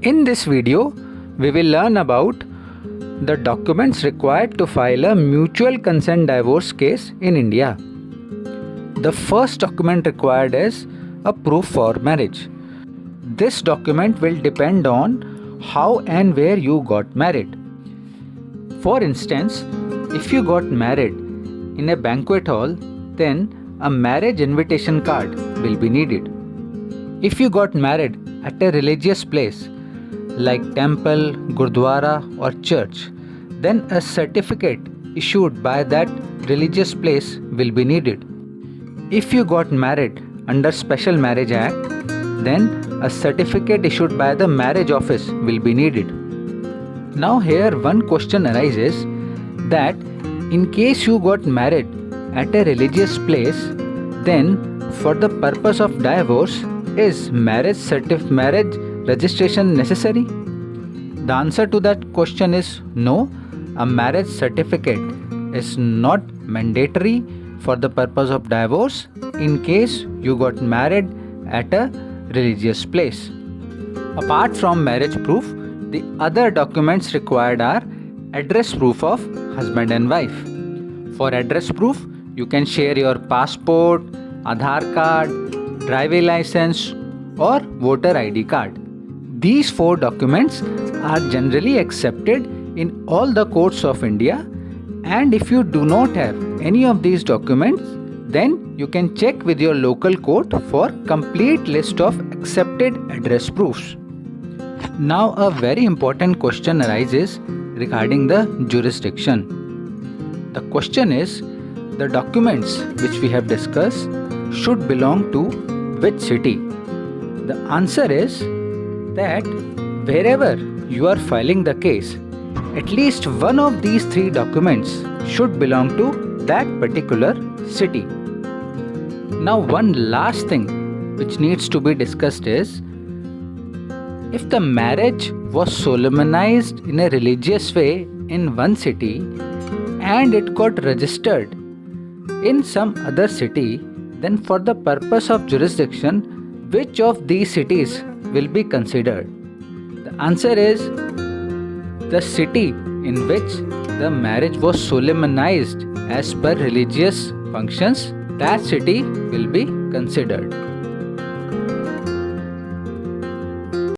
In this video, we will learn about the documents required to file a mutual consent divorce case in India. The first document required is a proof for marriage. This document will depend on how and where you got married. For instance, if you got married in a banquet hall, then a marriage invitation card will be needed. If you got married at a religious place like temple, Gurudwara or church, then a certificate issued by that religious place will be needed. If you got married under Special Marriage Act, then a certificate issued by the marriage office will be needed. Now here one question arises that in case you got married at a religious place, then for the purpose of divorce, is marriage registration necessary? The answer to that question is no. A marriage certificate is not mandatory for the purpose of divorce in case you got married at a religious place. Apart from marriage proof, the other documents required are address proof of husband and wife. For address proof, you can share your passport, Aadhar card, driving license or voter ID card. These 4 documents are generally accepted in all the courts of India, and if you do not have any of these documents, then you can check with your local court for complete list of accepted address proofs. Now a very important question arises regarding the jurisdiction. The question is, the documents which we have discussed should belong to which city? The answer is that wherever you are filing the case, at least one of these 3 documents should belong to that particular city. Now one last thing which needs to be discussed is, if the marriage was solemnized in a religious way in one city and it got registered in some other city, then for the purpose of jurisdiction, which of these cities will be considered? The answer is the city in which the marriage was solemnized as per religious functions, that city will be considered.